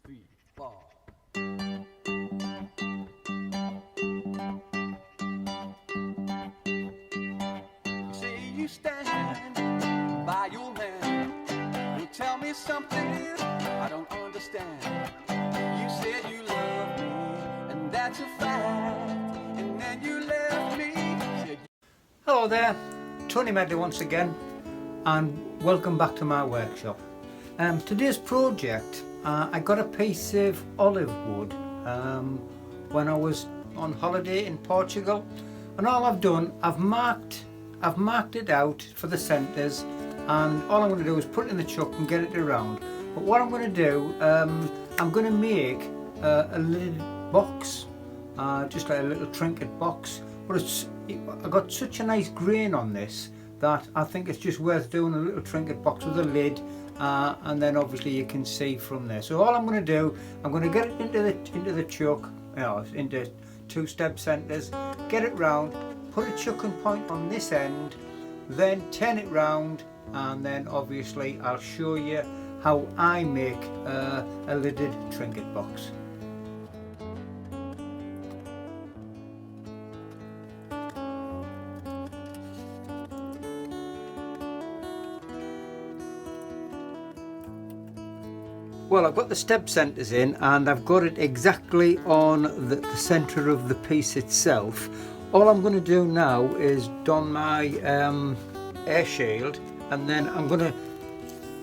three, four. You say you stand by your man. You tell me something I don't understand. You said you love me, and that's a fact. And then you left me. Hello there, Tony Medley once again, and welcome back to my workshop. Today's project, I got a piece of olive wood when I was on holiday in Portugal, and all I've done, I've marked it out for the centres, and all I'm going to do is put it in the chuck and get it around. But what I'm going to do, I'm going to make a little box, just like a little trinket box. But I got such a nice grain on this that I think it's just worth doing a little trinket box with a lid, and then obviously you can see from there. So all I'm going to do, I'm going to get it into the chuck, into two step centres, get it round, put a chucking point on this end, then turn it round, and then obviously I'll show you how I make a lidded trinket box. Well, I've got the step centres in, and I've got it exactly on the centre of the piece itself. All I'm going to do now is don my air shield, and then I'm going to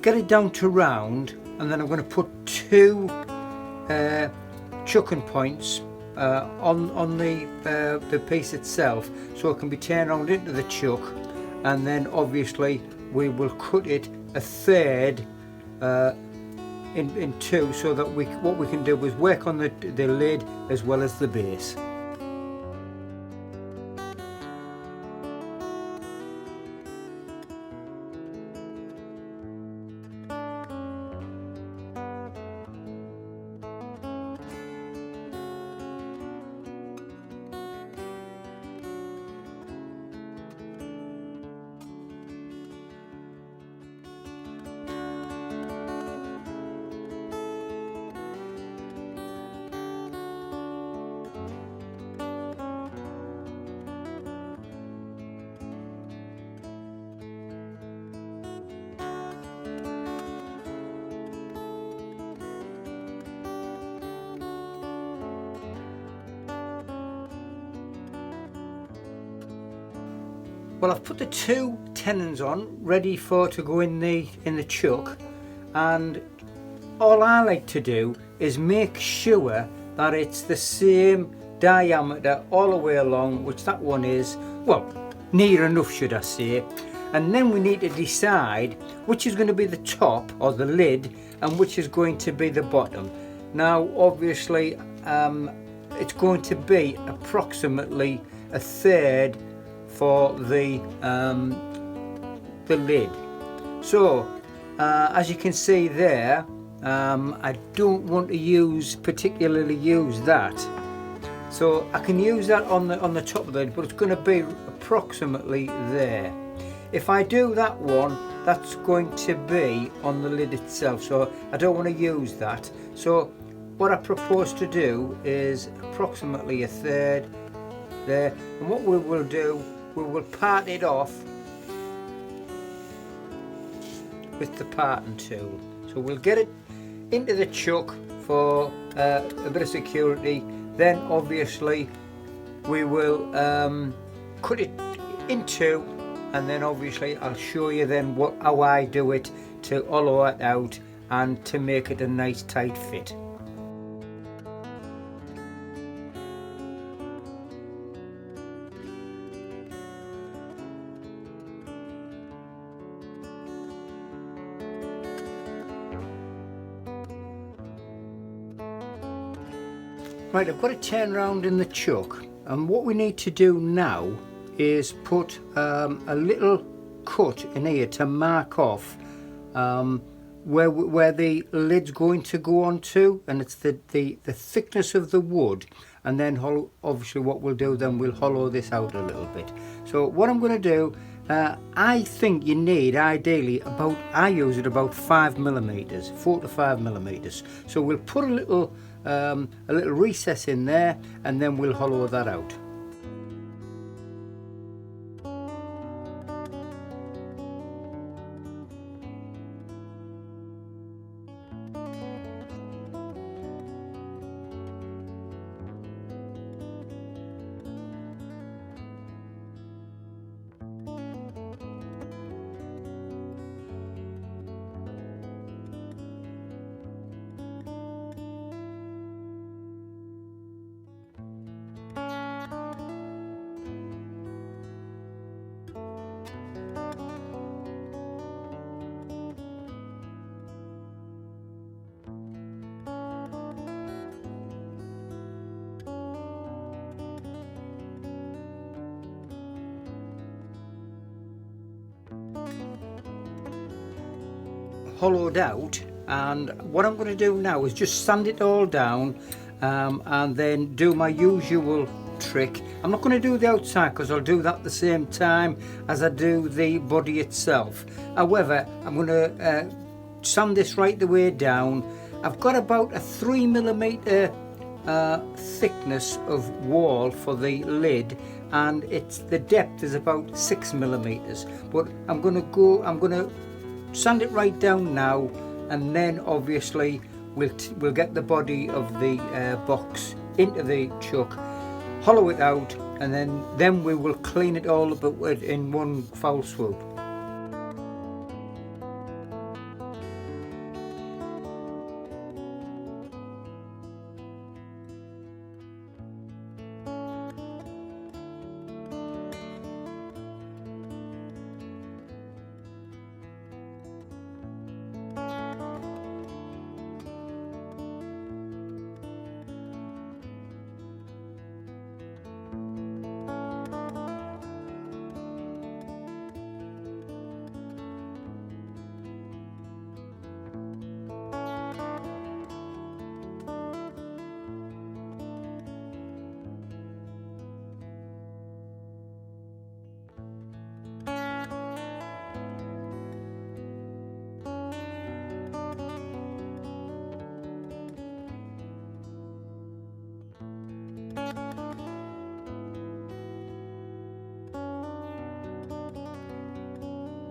get it down to round, and then I'm going to put two chucking points on the piece itself, so it can be turned around into the chuck, and then obviously we will cut it a third in two, so that what we can do is work on the lid as well as the base. Well, I've put the two tenons on, ready to go in the chuck, and all I like to do is make sure that it's the same diameter all the way along, which that one is, well, near enough should I say. And then we need to decide which is going to be the top or the lid and which is going to be the bottom. Now obviously it's going to be approximately a third for the lid. So as you can see there, I don't want to particularly use that, so I can use that on the top of the lid, but it's going to be approximately there. If I do that one, that's going to be on the lid itself, so I don't want to use that. So what I propose to do is approximately a third there, and what we will do, we will part it off with the parting tool. So we'll get it into the chuck for a bit of security, then obviously we will cut it in two, and then obviously I'll show you then how I do it to hollow it out and to make it a nice tight fit. Right, I've got it turned around in the chuck, and what we need to do now is put a little cut in here to mark off where the lid's going to go onto, and it's the thickness of the wood. And then obviously what we'll do then, we'll hollow this out a little bit. So what I'm going to do, I think you need ideally about, I use it about 5 millimeters, 4 to 5 millimeters. So we'll put a little recess in there, and then we'll hollow that out. Hollowed out, and what I'm going to do now is just sand it all down, and then do my usual trick. I'm not going to do the outside because I'll do that at the same time as I do the body itself. However, I'm going to sand this right the way down. I've got about a 3 millimeter thickness of wall for the lid, and the depth is about 6 millimeters. But I'm going to sand it right down now, and then obviously we'll get the body of the box into the chuck, hollow it out, and then we will clean it all up in one foul swoop.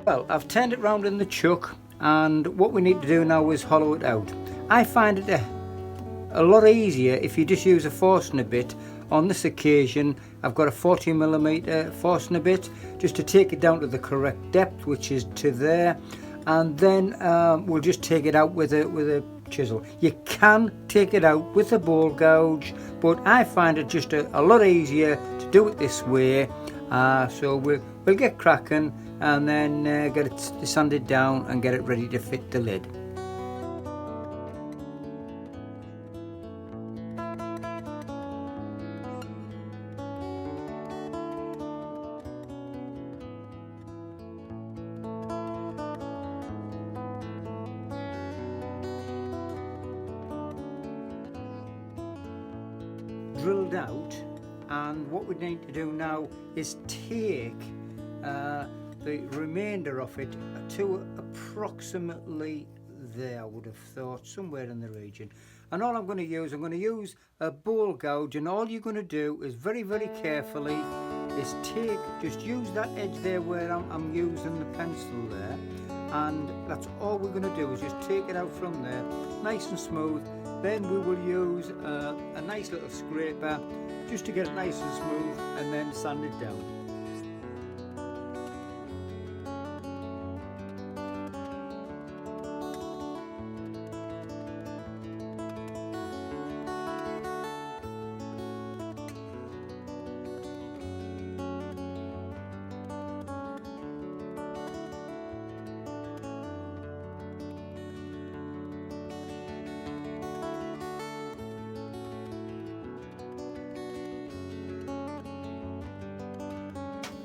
Well, I've turned it round in the chuck, and what we need to do now is hollow it out. I find it a lot easier if you just use a Forstner bit. On this occasion, I've got a 40mm Forstner bit just to take it down to the correct depth, which is to there, and then we'll just take it out with a chisel. You can take it out with a ball gouge, but I find it just a lot easier to do it this way. So we'll get cracking, and then get it sanded down and get it ready to fit the lid. Drilled out, and what we need to do now is take the remainder of it to approximately there, I would have thought, somewhere in the region. And all I'm going to use a ball gouge, and all you're going to do is very, very carefully is just use that edge there where I'm using the pencil there, and that's all we're going to do is just take it out from there, nice and smooth. Then we will use a nice little scraper just to get it nice and smooth, and then sand it down.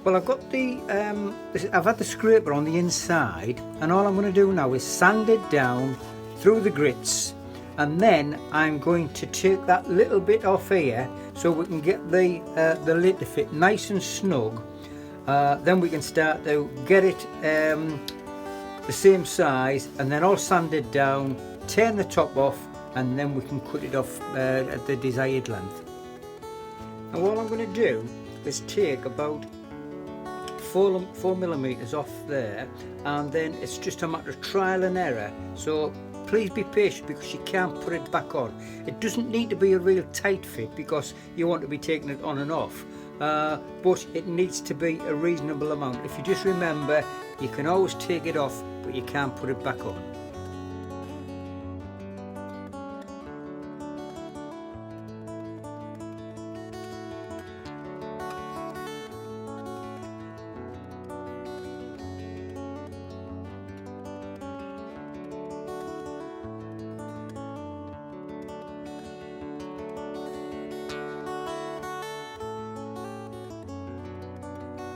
Well, I've got I've had the scraper on the inside, and all I'm going to do now is sand it down through the grits, and then I'm going to take that little bit off here so we can get the lid to fit nice and snug. then we can start to get it the same size, and then I'll sand it down, turn the top off, and then we can cut it off at the desired length. And what I'm going to do is take about 4mm off there, and then it's just a matter of trial and error, so please be patient because you can't put it back on. It doesn't need to be a real tight fit because you want to be taking it on and off, but it needs to be a reasonable amount. If you just remember, you can always take it off, but you can't put it back on.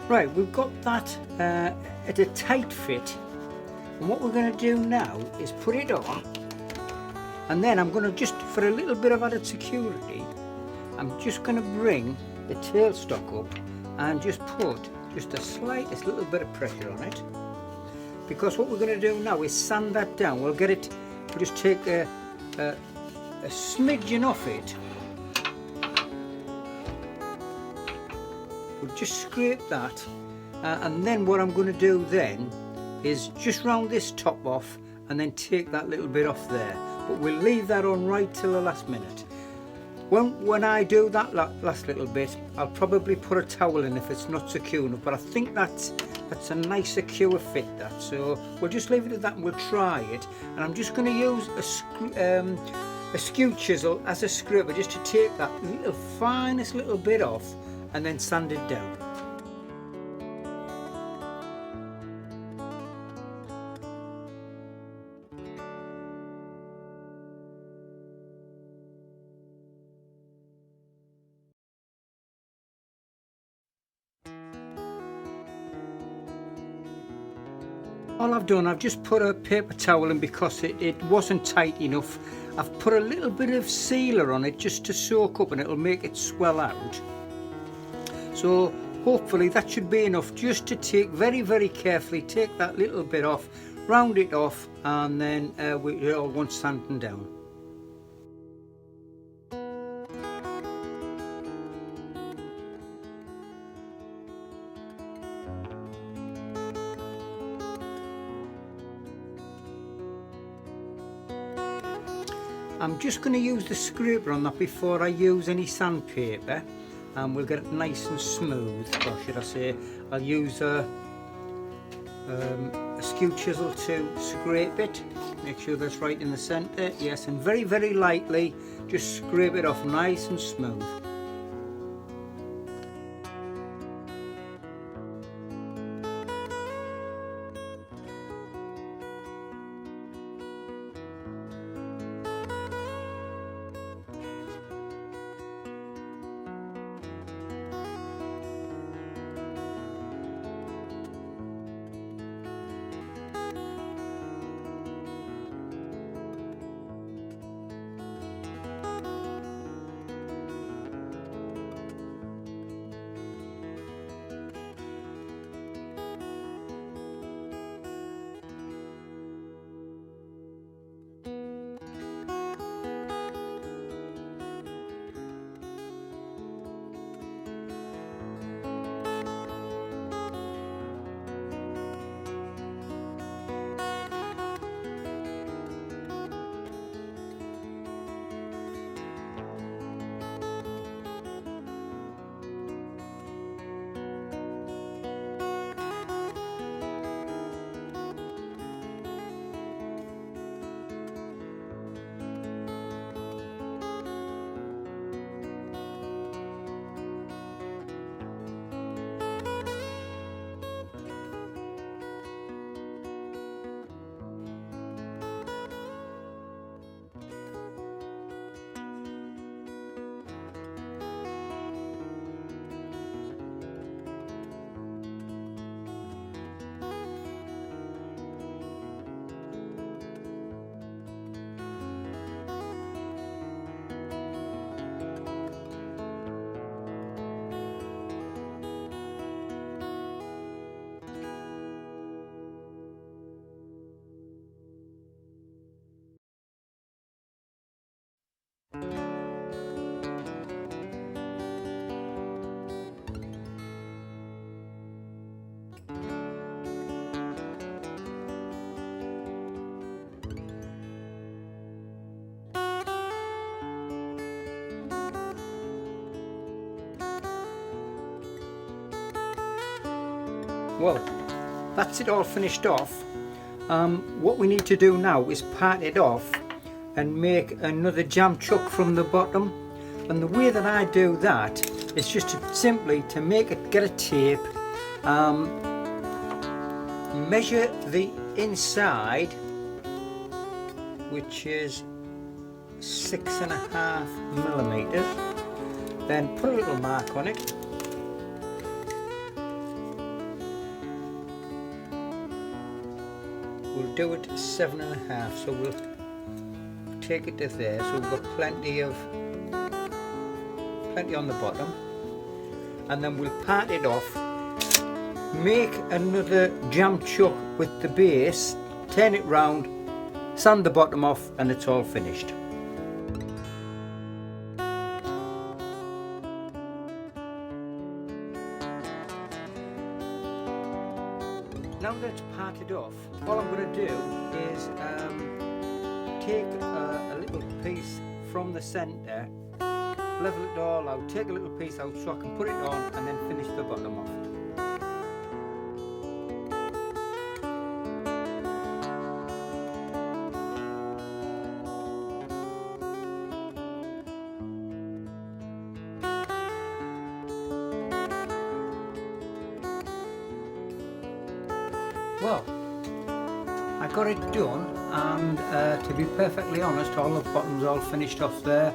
Right, we've got that at a tight fit, and what we're going to do now is put it on, and then I'm going to just, for a little bit of added security, I'm just going to bring the tailstock up and just put just the slightest little bit of pressure on it, because what we're going to do now is sand that down. We'll just take a smidgen off it. We'll just scrape that, and then what I'm going to do then is just round this top off and then take that little bit off there, but we'll leave that on right till the last minute. When I do that last little bit, I'll probably put a towel in if it's not secure enough, but I think that's a nice secure fit, that, so we'll just leave it at that and we'll try it. And I'm just going to use a skew chisel as a scraper just to take that finest little bit off and then sand it down. All I've done, I've just put a paper towel in because it wasn't tight enough. I've put a little bit of sealer on it just to soak up, and it'll make it swell out. So hopefully that should be enough just to take very carefully, take that little bit off, round it off, and then we all want sanding down. I'm just going to use the scraper on that before I use any sandpaper, and we'll get it nice and smooth, or should I say, I'll use a skew chisel to scrape it, make sure that's right in the centre, yes, and very lightly just scrape it off nice and smooth. Well, that's it all finished off. What we need to do now is part it off and make another jam chuck from the bottom. And the way that I do that is just simply to make it, get a tape, measure the inside, which is 6.5 millimeters, then put a little mark on it. We'll do it 7.5, so we'll take it to there, so we've got plenty on the bottom, and then we'll part it off, make another jam chuck with the base, turn it round, sand the bottom off, and it's all finished. Now that it's parted off, all I'm going to do is take a little piece from the centre, level it all out, take a little piece out so I can put it on and then finish the bottom off. Well, I got it done, and to be perfectly honest, all the bottoms all finished off there.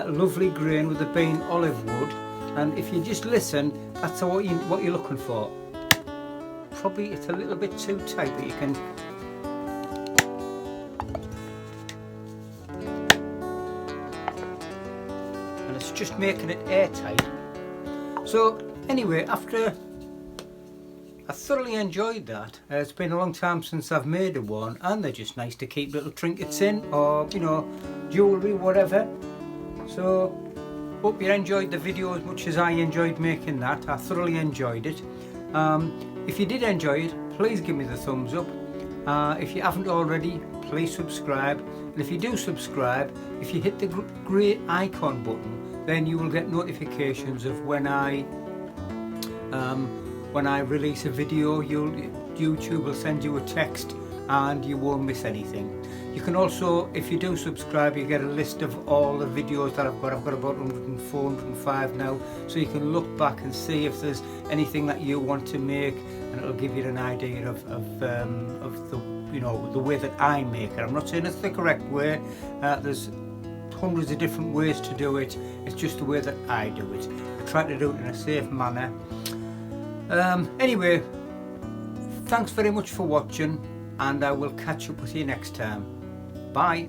Lovely grain with the being olive wood, and if you just listen, that's what you're looking for. Probably it's a little bit too tight, but you can. And it's just making it airtight. So anyway, after I thoroughly enjoyed that. It's been a long time since I've made one, and they're just nice to keep little trinkets in, or you know, jewellery, whatever. So hope you enjoyed the video as much as I enjoyed making that. I thoroughly enjoyed it. If you did enjoy it, please give me the thumbs up. If you haven't already, please subscribe, and if you do subscribe, if you hit the grey icon button, then you will get notifications of when I release a video. YouTube will send you a text and you won't miss anything. You can also, if you do subscribe, you get a list of all the videos that I've got. I've got about 104, 105 now, so you can look back and see if there's anything that you want to make, and it'll give you an idea of the, you know, the way that I make it. I'm not saying it's the correct way. There's hundreds of different ways to do it. It's just the way that I do it. I try to do it in a safe manner. Anyway, thanks very much for watching, and I will catch up with you next time. Bye.